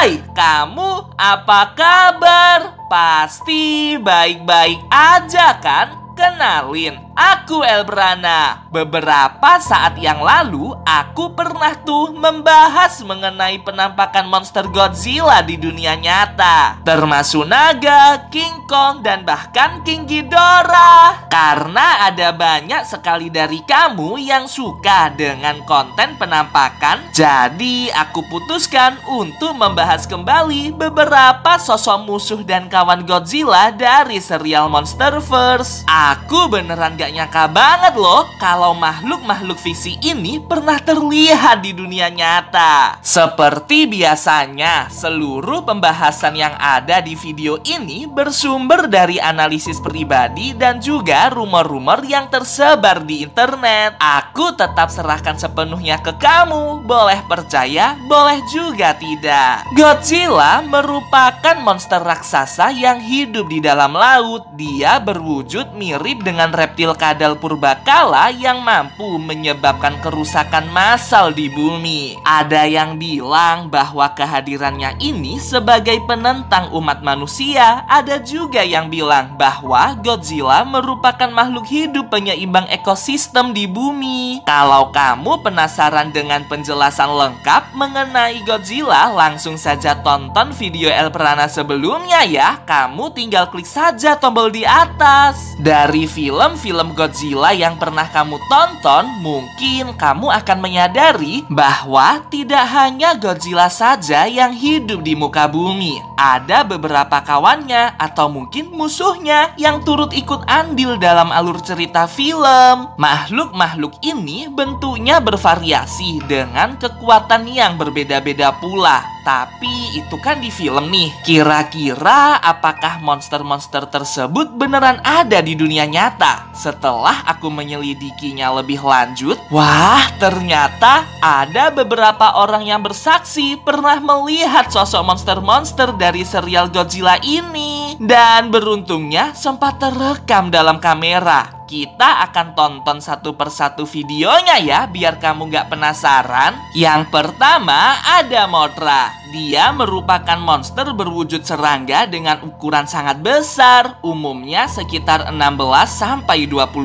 Hai, kamu apa kabar? Pasti baik-baik aja kan? Kenalin, aku Elbrana. Beberapa saat yang lalu, aku pernah tuh membahas mengenai penampakan monster Godzilla di dunia nyata, termasuk naga, King Kong, dan bahkan King Ghidorah. Karena ada banyak sekali dari kamu yang suka dengan konten penampakan, jadi aku putuskan untuk membahas kembali beberapa sosok musuh dan kawan Godzilla dari serial Monsterverse. Aku beneran gak nyangka banget loh kalau makhluk-makhluk fiksi ini pernah terlihat di dunia nyata. Seperti biasanya, seluruh pembahasan yang ada di video ini bersumber dari analisis pribadi dan juga rumor-rumor yang tersebar di internet. Aku tetap serahkan sepenuhnya ke kamu. Boleh percaya, boleh juga tidak. Godzilla merupakan monster raksasa yang hidup di dalam laut. Dia berwujud mirip dengan reptil kadal purbakala yang mampu menyebabkan kerusakan massal di bumi. Ada yang bilang bahwa kehadirannya ini sebagai penentang umat manusia. Ada juga yang bilang bahwa Godzilla merupakan makhluk hidup penyeimbang ekosistem di bumi. Kalau kamu penasaran dengan penjelasan lengkap mengenai Godzilla, langsung saja tonton video Elbrana sebelumnya ya. Kamu tinggal klik saja tombol di atas. Dari film-film Godzilla yang pernah kamu tonton, mungkin kamu akan menyadari bahwa tidak hanya Godzilla saja yang hidup di muka bumi. Ada beberapa kawannya atau mungkin musuhnya yang turut ikut andil dalam alur cerita film. Makhluk-makhluk ini bentuknya bervariasi dengan kekuatan yang berbeda-beda pula. Tapi itu kan di film nih. Kira-kira apakah monster-monster tersebut beneran ada di dunia nyata? Setelah aku menyelidikinya lebih lanjut, wah, ternyata ada beberapa orang yang bersaksi pernah melihat sosok monster-monster dari serial Godzilla ini. Dan beruntungnya sempat terekam dalam kamera. Kita akan tonton satu persatu videonya ya, biar kamu gak penasaran. Yang pertama ada Mothra. Dia merupakan monster berwujud serangga dengan ukuran sangat besar, umumnya sekitar 16-20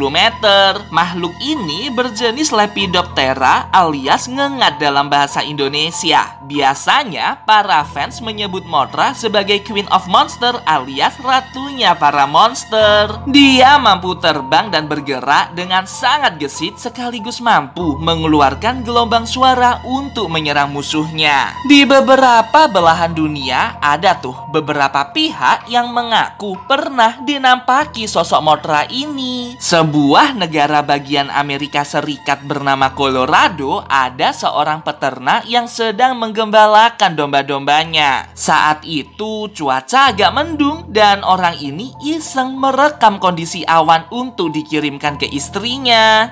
meter. Makhluk ini berjenis Lepidoptera alias ngengat dalam bahasa Indonesia. Biasanya para fans menyebut Mothra sebagai Queen of Monster alias ratunya para monster. Dia mampu terbang dan bergerak dengan sangat gesit sekaligus mampu mengeluarkan gelombang suara untuk menyerang musuhnya. Di beberapa belahan dunia ada tuh beberapa pihak yang mengaku pernah dinampaki sosok Mothra ini. Sebuah negara bagian Amerika Serikat bernama Colorado ada seorang peternak yang sedang menggembalakan domba-dombanya. Saat itu cuaca agak mendung dan orang ini iseng merekam kondisi awan untuk dikirimkan ke istrinya.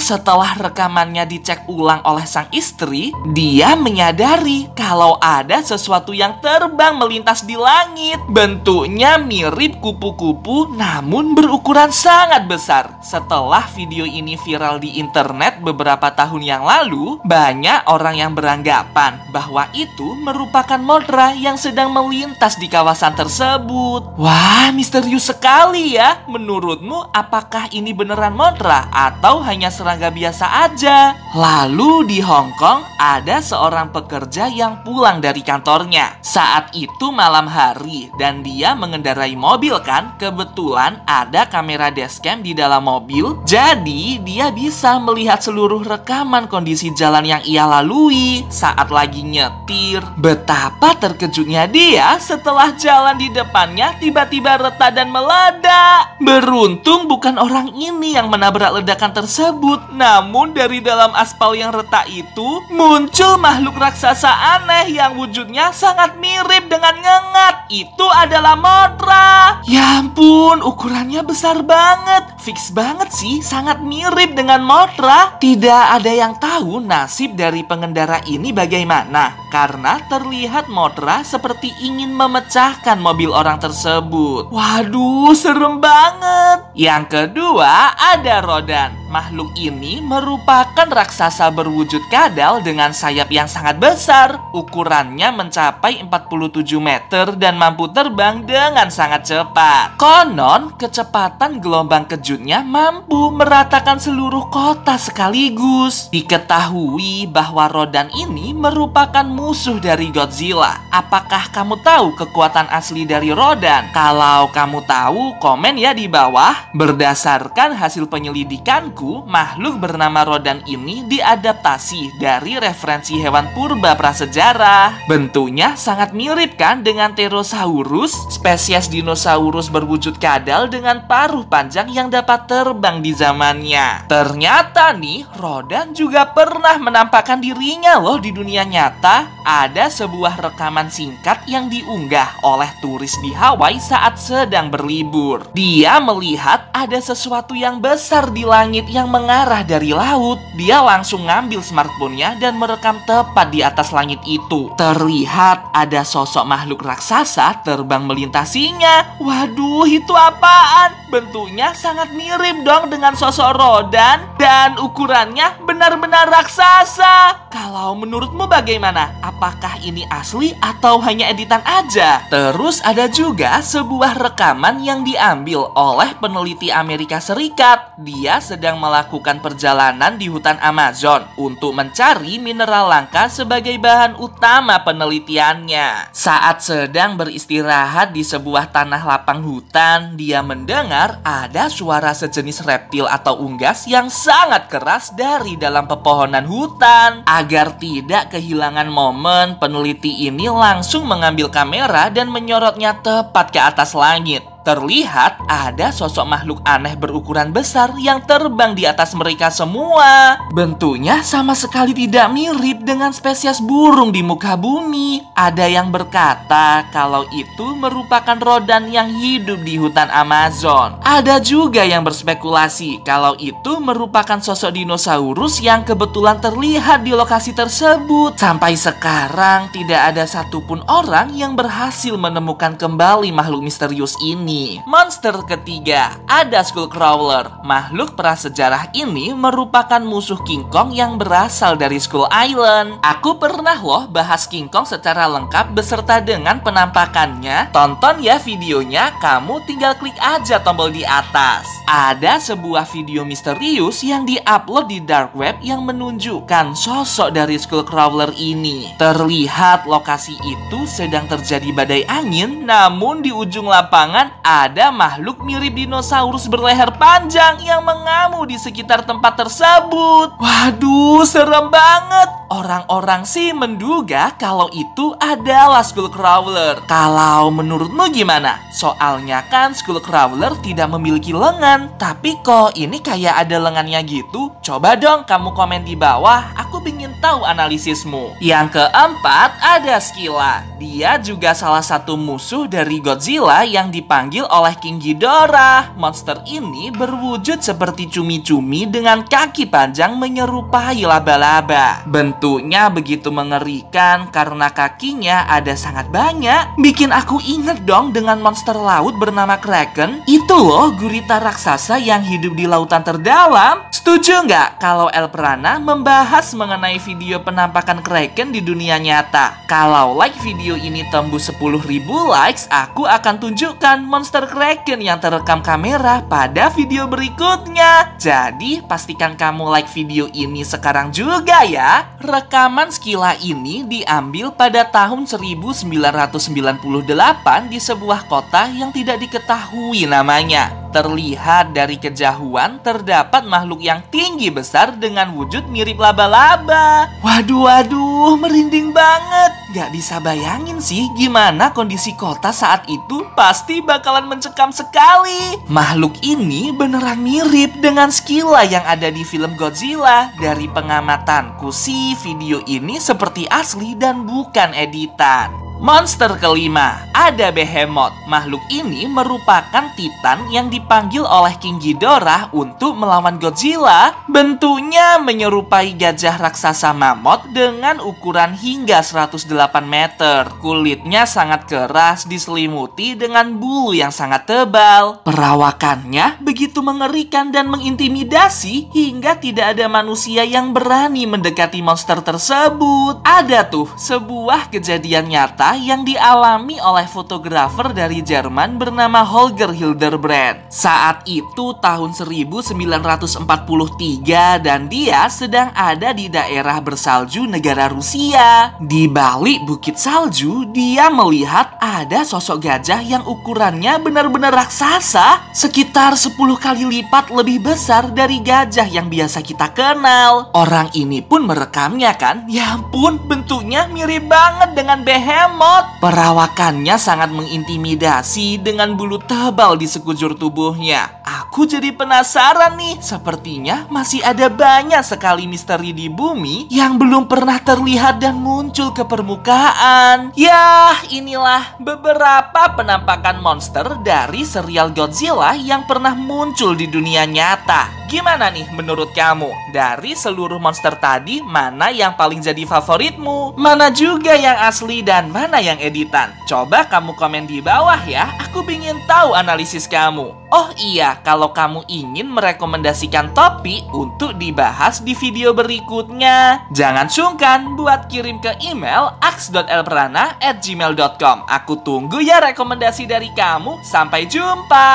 Setelah rekamannya dicek ulang oleh sang istri, dia menyadari kalau ada sesuatu yang terbang melintas di langit. Bentuknya mirip kupu-kupu namun berukuran sangat besar. Setelah video ini viral di internet beberapa tahun yang lalu, banyak orang yang beranggapan bahwa itu merupakan Mothra yang sedang melintas di kawasan tersebut. Wah, misterius sekali ya. Menurutmu apakah ini beneran Mothra atau hanya serangga biasa aja? Lalu di Hong Kong ada seorang pekerja yang pulang dari kantornya. Saat itu malam hari dan dia mengendarai mobil kan. Kebetulan ada kamera dashcam di dalam mobil, jadi dia bisa melihat seluruh rekaman kondisi jalan yang ia lalui saat lagi nyetir. Betapa terkejutnya dia setelah jalan di depannya tiba-tiba retak dan meledak. Beruntung bukan orang ini yang menabrak ledakan tersebut, namun dari dalam aspal yang retak itu muncul makhluk raksasa aneh yang wujudnya sangat mirip dengan ngengat. Itu adalah Mothra. Ya ampun, ukurannya besar banget. fix banget sih, sangat mirip dengan Mothra. Tidak ada yang tahu nasib dari pengendara ini bagaimana, karena terlihat Mothra seperti ingin memecahkan mobil orang tersebut. Waduh, serem banget. Yang kedua ada Rodan. Makhluk ini merupakan raksasa berwujud kadal dengan sayap yang sangat besar. Ukurannya mencapai 47 meter dan mampu terbang dengan sangat cepat. Konon, kecepatan gelombang kejutnya mampu meratakan seluruh kota sekaligus. Diketahui bahwa Rodan ini merupakan musuh dari Godzilla. Apakah kamu tahu kekuatan asli dari Rodan? Kalau kamu tahu, komen ya di bawah. Berdasarkan hasil penyelidikanku, makhluk bernama Rodan ini diadaptasi dari referensi hewan purba prasejarah. Bentuknya sangat mirip kan dengan Pterosaurus, spesies dinosaurus berwujud kadal dengan paruh panjang yang dapat terbang di zamannya. Ternyata nih, Rodan juga pernah menampakkan dirinya loh di dunia nyata. Ada sebuah rekaman singkat yang diunggah oleh turis di Hawaii saat sedang berlibur. Dia melihat ada sesuatu yang besar di langit yang mengarah dari laut. Dia langsung ngambil smartphone-nya dan merekam tepat di atas langit itu. Terlihat ada sosok makhluk raksasa terbang melintasinya. Waduh, itu apaan? Bentuknya sangat mirip dong dengan sosok Rodan dan ukurannya benar-benar raksasa. Kalau menurutmu bagaimana? Apakah ini asli atau hanya editan aja? Terus ada juga sebuah rekaman yang diambil oleh peneliti Amerika Serikat. Dia sedang melakukan perjalanan di hutan Amazon untuk mencari mineral langka sebagai bahan utama penelitiannya. Saat sedang beristirahat di sebuah tanah lapang hutan, dia mendengar ada suara sejenis reptil atau unggas yang sangat keras dari dalam pepohonan hutan. Agar tidak kehilangan momen, peneliti ini langsung mengambil kamera dan menyorotnya tepat ke atas langit. Terlihat ada sosok makhluk aneh berukuran besar yang terbang di atas mereka semua. Bentuknya sama sekali tidak mirip dengan spesies burung di muka bumi. Ada yang berkata kalau itu merupakan Rodan yang hidup di hutan Amazon. Ada juga yang berspekulasi kalau itu merupakan sosok dinosaurus yang kebetulan terlihat di lokasi tersebut. Sampai sekarang tidak ada satupun orang yang berhasil menemukan kembali makhluk misterius ini. Monster ketiga, ada Skullcrawler. Makhluk prasejarah ini merupakan musuh King Kong yang berasal dari Skull Island. Aku pernah loh bahas King Kong secara lengkap beserta dengan penampakannya. Tonton ya videonya, kamu tinggal klik aja tombol di atas. Ada sebuah video misterius yang diupload di dark web yang menunjukkan sosok dari Skullcrawler ini. Terlihat lokasi itu sedang terjadi badai angin, namun di ujung lapangan ada makhluk mirip dinosaurus berleher panjang yang mengamuk di sekitar tempat tersebut. Waduh, serem banget. Orang-orang sih menduga kalau itu adalah Skullcrawler. Kalau menurutmu gimana? Soalnya kan Skullcrawler tidak memiliki lengan, tapi kok ini kayak ada lengannya gitu? Coba dong kamu komen di bawah, aku ingin tahu analisismu. Yang keempat ada Scylla. Dia juga salah satu musuh dari Godzilla yang dipanggil oleh King Ghidorah. Monster ini berwujud seperti cumi-cumi dengan kaki panjang menyerupai laba-laba. Bentuknya begitu mengerikan karena kakinya ada sangat banyak. Bikin aku inget dong dengan monster laut bernama Kraken. Itu loh gurita raksasa yang hidup di lautan terdalam. Setuju nggak kalau Elprana membahas mengenai video penampakan Kraken di dunia nyata? Kalau like video ini tembus 10.000 likes, aku akan tunjukkan monster Kraken yang terekam kamera pada video berikutnya. Jadi pastikan kamu like video ini sekarang juga ya. Rekaman Scylla ini diambil pada tahun 1998 di sebuah kota yang tidak diketahui namanya. Terlihat dari kejauhan terdapat makhluk yang tinggi besar dengan wujud mirip laba-laba. Waduh, merinding banget. Gak bisa bayangin sih gimana kondisi kota saat itu, pasti bakalan mencekam sekali. Makhluk ini beneran mirip dengan Scylla yang ada di film Godzilla. Dari pengamatanku sih, video ini seperti asli dan bukan editan. Monster kelima, ada Behemoth. Makhluk ini merupakan Titan yang dipanggil oleh King Ghidorah untuk melawan Godzilla. Bentuknya menyerupai gajah raksasa mammoth dengan ukuran hingga 108 meter. Kulitnya sangat keras diselimuti dengan bulu yang sangat tebal. Perawakannya begitu mengerikan dan mengintimidasi hingga tidak ada manusia yang berani mendekati monster tersebut. Ada tuh sebuah kejadian nyata yang dialami oleh fotografer dari Jerman bernama Holger Hildebrand. Saat itu tahun 1943 dan dia sedang ada di daerah bersalju negara Rusia. Di balik bukit salju, dia melihat ada sosok gajah yang ukurannya benar-benar raksasa, sekitar 10 kali lipat lebih besar dari gajah yang biasa kita kenal. Orang ini pun merekamnya kan? Ya ampun, bentuknya mirip banget dengan Behemoth. Perawakannya sangat mengintimidasi dengan bulu tebal di sekujur tubuhnya. Aku jadi penasaran nih, sepertinya masih ada banyak sekali misteri di bumi yang belum pernah terlihat dan muncul ke permukaan. Yah, inilah beberapa penampakan monster dari serial Godzilla yang pernah muncul di dunia nyata. Gimana nih menurut kamu? Dari seluruh monster tadi, mana yang paling jadi favoritmu? Mana juga yang asli dan mana yang editan? Coba kamu komen di bawah ya, aku ingin tahu analisis kamu. Oh iya, kalau kamu ingin merekomendasikan topik untuk dibahas di video berikutnya, jangan sungkan buat kirim ke email aks.elprana@gmail.com. Aku tunggu ya rekomendasi dari kamu. Sampai jumpa.